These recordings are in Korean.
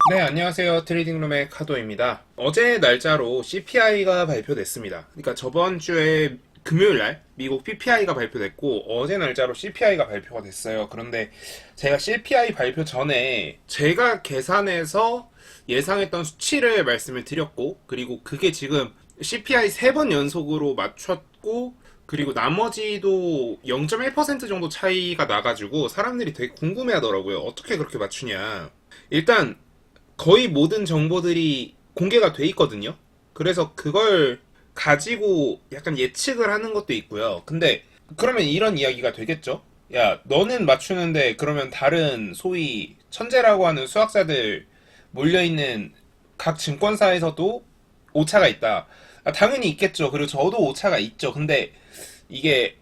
네, 안녕하세요. 트레이딩룸의 카도입니다. 어제 날짜로 CPI가 발표됐습니다. 그러니까 저번 주에 금요일 날 미국 PPI가 발표됐고 어제 날짜로 CPI가 발표가 됐어요. 그런데 제가 CPI 발표 전에 제가 계산해서 예상했던 수치를 말씀을 드렸고, 그리고 그게 지금 CPI 3번 연속으로 맞췄고, 그리고 나머지도 0.1% 정도 차이가 나가지고 사람들이 되게 궁금해 하더라고요. 어떻게 그렇게 맞추냐. 일단 거의 모든 정보들이 공개가 돼 있거든요. 그래서 그걸 가지고 약간 예측을 하는 것도 있고요. 근데 그러면 이런 이야기가 되겠죠? 야, 너는 맞추는데 그러면 다른 소위 천재라고 하는 수학자들 몰려있는 각 증권사에서도 오차가 있다. 아, 당연히 있겠죠. 그리고 저도 오차가 있죠. 근데 이게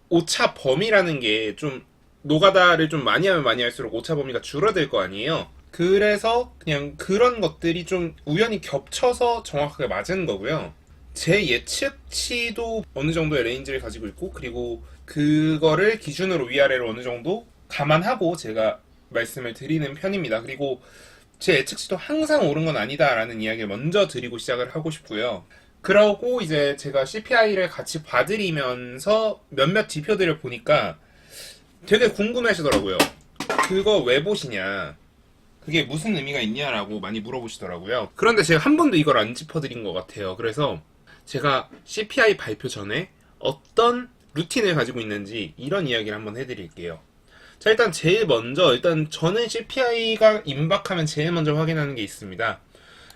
오차 범위라는 게 좀 노가다를 좀 많이 하면 많이 할수록 오차 범위가 줄어들 거 아니에요. 그래서 그냥 그런 것들이 좀 우연히 겹쳐서 정확하게 맞은 거고요. 제 예측치도 어느 정도의 레인지를 가지고 있고, 그리고 그거를 기준으로 위아래로 어느 정도 감안하고 제가 말씀을 드리는 편입니다. 그리고 제 예측치도 항상 옳은 건 아니다라는 이야기를 먼저 드리고 시작을 하고 싶고요. 그러고 이제 제가 CPI를 같이 봐드리면서 몇몇 지표들을 보니까 되게 궁금해 하시더라고요. 그거 왜 보시냐? 그게 무슨 의미가 있냐라고 많이 물어보시더라고요. 그런데 제가 한 번도 이걸 안 짚어드린 것 같아요. 그래서 제가 CPI 발표 전에 어떤 루틴을 가지고 있는지 이런 이야기를 한번 해드릴게요. 자, 일단 제일 먼저, 일단 저는 CPI가 임박하면 제일 먼저 확인하는 게 있습니다.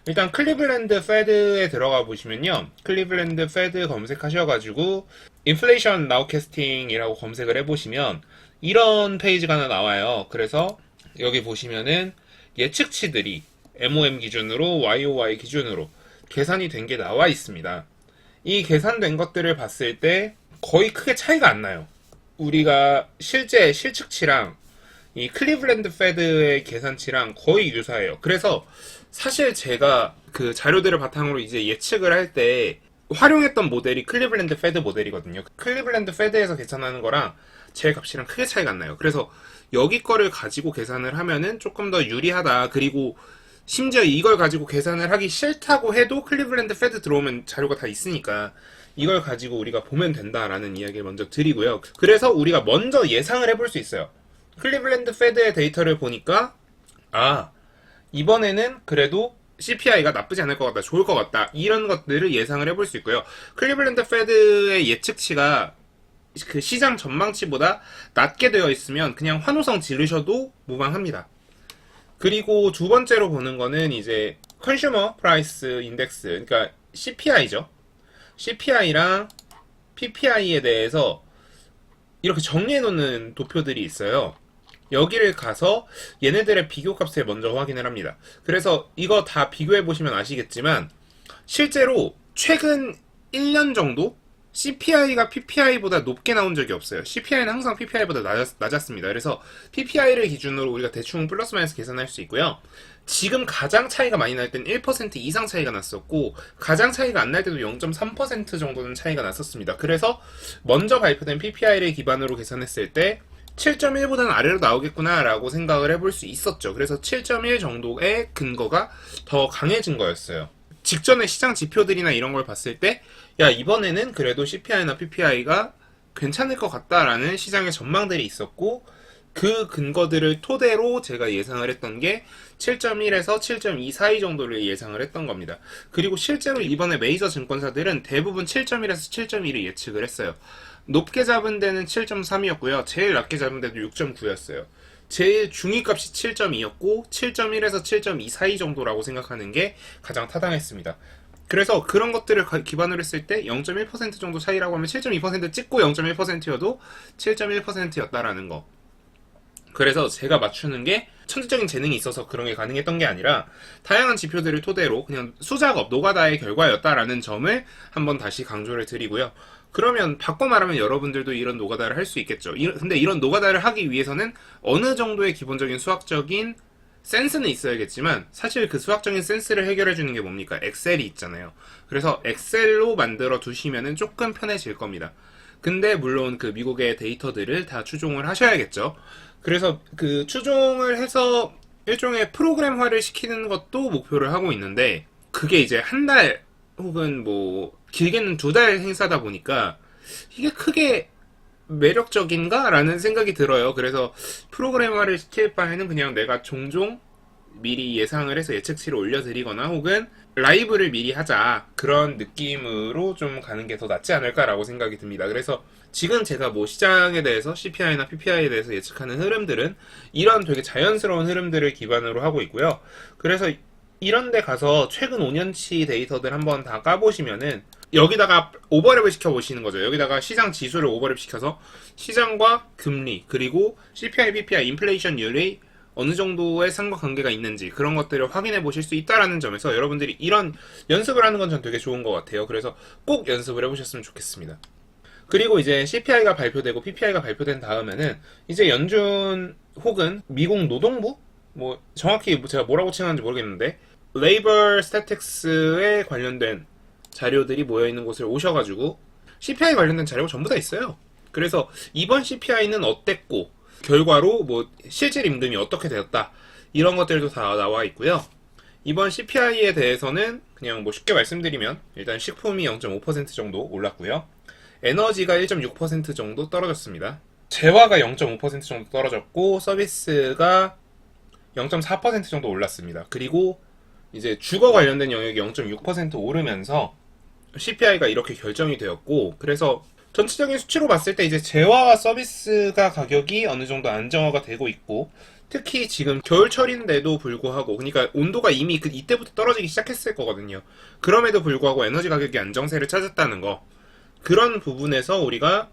일단 클리블랜드 페드에 들어가 보시면요. 클리블랜드 페드 검색하셔가지고 인플레이션 나우캐스팅이라고 검색을 해보시면 이런 페이지가 하나 나와요. 그래서 여기 보시면은 예측치들이 MOM 기준으로 YOY 기준으로 계산이 된 게 나와 있습니다. 이 계산된 것들을 봤을 때 거의 크게 차이가 안 나요. 우리가 실제 실측치랑 이 클리블랜드 페드의 계산치랑 거의 유사해요. 그래서 사실 제가 그 자료들을 바탕으로 이제 예측을 할 때 활용했던 모델이 클리블랜드 페드 모델이거든요. 클리블랜드 페드에서 계산하는 거랑 제 값이랑 크게 차이가 안 나요. 그래서 여기 거를 가지고 계산을 하면은 조금 더 유리하다. 그리고 심지어 이걸 가지고 계산을 하기 싫다고 해도 클리블랜드 페드 들어오면 자료가 다 있으니까 이걸 가지고 우리가 보면 된다라는 이야기를 먼저 드리고요. 그래서 우리가 먼저 예상을 해볼 수 있어요. 클리블랜드 페드의 데이터를 보니까 아, 이번에는 그래도 CPI가 나쁘지 않을 것 같다, 좋을 것 같다, 이런 것들을 예상을 해볼 수 있고요. 클리블랜드 페드의 예측치가 그 시장 전망치보다 낮게 되어 있으면 그냥 환호성 지르셔도 무방합니다. 그리고 두 번째로 보는 거는 이제 컨슈머 프라이스 인덱스, 그러니까 CPI죠. CPI랑 PPI에 대해서 이렇게 정리해 놓는 도표들이 있어요. 여기를 가서 얘네들의 비교값을 먼저 확인을 합니다. 그래서 이거 다 비교해 보시면 아시겠지만 실제로 최근 1년 정도 CPI가 PPI보다 높게 나온 적이 없어요. CPI는 항상 PPI보다 낮았습니다. 그래서 PPI를 기준으로 우리가 대충 플러스 마이너스 계산할 수 있고요. 지금 가장 차이가 많이 날 땐 1% 이상 차이가 났었고, 가장 차이가 안 날 때도 0.3% 정도는 차이가 났었습니다. 그래서 먼저 발표된 PPI를 기반으로 계산했을 때 7.1보다는 아래로 나오겠구나라고 생각을 해볼 수 있었죠. 그래서 7.1 정도의 근거가 더 강해진 거였어요. 직전의 시장 지표들이나 이런 걸 봤을 때, 야, 이번에는 그래도 CPI나 PPI가 괜찮을 것 같다라는 시장의 전망들이 있었고, 그 근거들을 토대로 제가 예상을 했던 게 7.1에서 7.2 사이 정도를 예상을 했던 겁니다. 그리고 실제로 이번에 메이저 증권사들은 대부분 7.1에서 7.2를 예측을 했어요. 높게 잡은 데는 7.3이었고요. 제일 낮게 잡은 데도 6.9였어요. 제일 중위값이 7.2였고 7.1에서 7.2 사이 정도라고 생각하는 게 가장 타당했습니다. 그래서 그런 것들을 기반으로 했을 때 0.1% 정도 차이라고 하면 7.2% 찍고 0.1%여도 7.1%였다라는 거. 그래서 제가 맞추는 게 천재적인 재능이 있어서 그런 게 가능했던 게 아니라 다양한 지표들을 토대로 그냥 수작업, 노가다의 결과였다라는 점을 한번 다시 강조를 드리고요. 그러면 바꿔 말하면 여러분들도 이런 노가다를 할 수 있겠죠. 근데 이런 노가다를 하기 위해서는 어느 정도의 기본적인 수학적인 센스는 있어야겠지만 사실 그 수학적인 센스를 해결해 주는 게 뭡니까? 엑셀이 있잖아요. 그래서 엑셀로 만들어 두시면은 조금 편해질 겁니다. 근데 물론 그 미국의 데이터들을 다 추종을 하셔야겠죠. 그래서 그 추종을 해서 일종의 프로그램화를 시키는 것도 목표를 하고 있는데 그게 이제 한 달 혹은 뭐 길게는 2달 행사다 보니까 이게 크게 매력적인가? 라는 생각이 들어요. 그래서 프로그램화를 시킬 바에는 그냥 내가 종종 미리 예상을 해서 예측치를 올려드리거나 혹은 라이브를 미리 하자 그런 느낌으로 좀 가는 게 더 낫지 않을까라고 생각이 듭니다. 그래서 지금 제가 뭐 시장에 대해서 CPI나 PPI에 대해서 예측하는 흐름들은 이런 되게 자연스러운 흐름들을 기반으로 하고 있고요. 그래서 이런 데 가서 최근 5년치 데이터들 한번 다 까보시면은 여기다가 오버랩을 시켜보시는 거죠. 여기다가 시장 지수를 오버랩 시켜서 시장과 금리 그리고 CPI, PPI, 인플레이션율이 어느 정도의 상관관계가 있는지 그런 것들을 확인해 보실 수 있다라는 점에서 여러분들이 이런 연습을 하는 건 전 되게 좋은 것 같아요. 그래서 꼭 연습을 해보셨으면 좋겠습니다. 그리고 이제 CPI가 발표되고 PPI가 발표된 다음에는 이제 연준 혹은 미국 노동부? 뭐 정확히 제가 뭐라고 칭하는지 모르겠는데 레이버 스태틱스에 관련된 자료들이 모여있는 곳을 오셔가지고 CPI 관련된 자료가 전부 다 있어요. 그래서 이번 CPI는 어땠고 결과로 뭐 실질 임금이 어떻게 되었다 이런 것들도 다 나와 있고요. 이번 CPI에 대해서는 그냥 뭐 쉽게 말씀드리면 일단 식품이 0.5% 정도 올랐고요. 에너지가 1.6% 정도 떨어졌습니다. 재화가 0.5% 정도 떨어졌고 서비스가 0.4% 정도 올랐습니다. 그리고 이제 주거 관련된 영역이 0.6% 오르면서 CPI가 이렇게 결정이 되었고 그래서 전체적인 수치로 봤을 때 이제 재화와 서비스가 가격이 어느 정도 안정화가 되고 있고 특히 지금 겨울철인데도 불구하고 그러니까 온도가 이미 이때부터 떨어지기 시작했을 거거든요. 그럼에도 불구하고 에너지 가격이 안정세를 찾았다는 거 그런 부분에서 우리가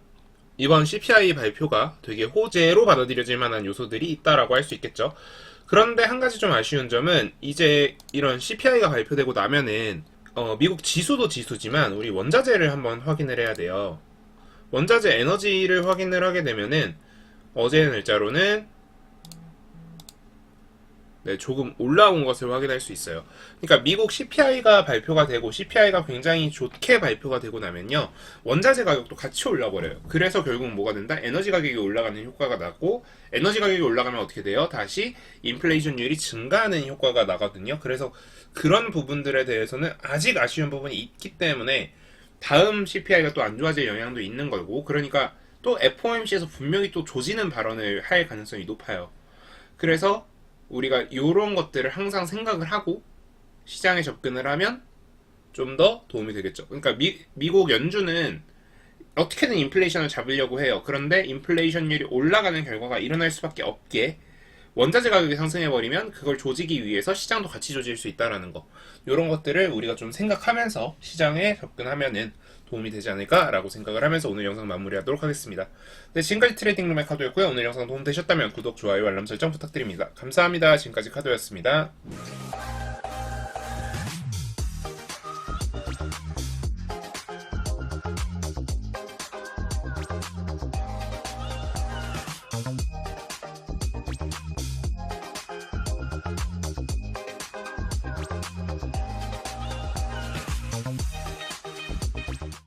이번 CPI 발표가 되게 호재로 받아들여질 만한 요소들이 있다라고 할 수 있겠죠. 그런데 한 가지 좀 아쉬운 점은 이제 이런 CPI가 발표되고 나면은 미국 지수도 지수지만 우리 원자재를 한번 확인을 해야 돼요. 원자재 에너지를 확인을 하게 되면은 어제 날짜로는 네, 조금 올라온 것을 확인할 수 있어요. 그러니까 미국 CPI가 발표가 되고 CPI가 굉장히 좋게 발표가 되고 나면요. 원자재 가격도 같이 올라버려요. 그래서 결국 뭐가 된다? 에너지 가격이 올라가는 효과가 나고 에너지 가격이 올라가면 어떻게 돼요? 다시 인플레이션율이 증가하는 효과가 나거든요. 그래서 그런 부분들에 대해서는 아직 아쉬운 부분이 있기 때문에 다음 CPI가 또 안 좋아질 영향도 있는 거고 그러니까 또 FOMC에서 분명히 또 조지는 발언을 할 가능성이 높아요. 그래서 우리가 이런 것들을 항상 생각을 하고 시장에 접근을 하면 좀 더 도움이 되겠죠. 그러니까 미국 연준은 어떻게든 인플레이션을 잡으려고 해요. 그런데 인플레이션율이 올라가는 결과가 일어날 수밖에 없게 원자재 가격이 상승해버리면 그걸 조지기 위해서 시장도 같이 조질 수 있다는 거. 이런 것들을 우리가 좀 생각하면서 시장에 접근하면은 도움이 되지 않을까라고 생각을 하면서 오늘 영상 마무리하도록 하겠습니다. 네, 지금까지 트레이딩룸의 카도였고요. 오늘 영상 도움되셨다면 구독, 좋아요, 알람 설정 부탁드립니다. 감사합니다. 지금까지 카도였습니다.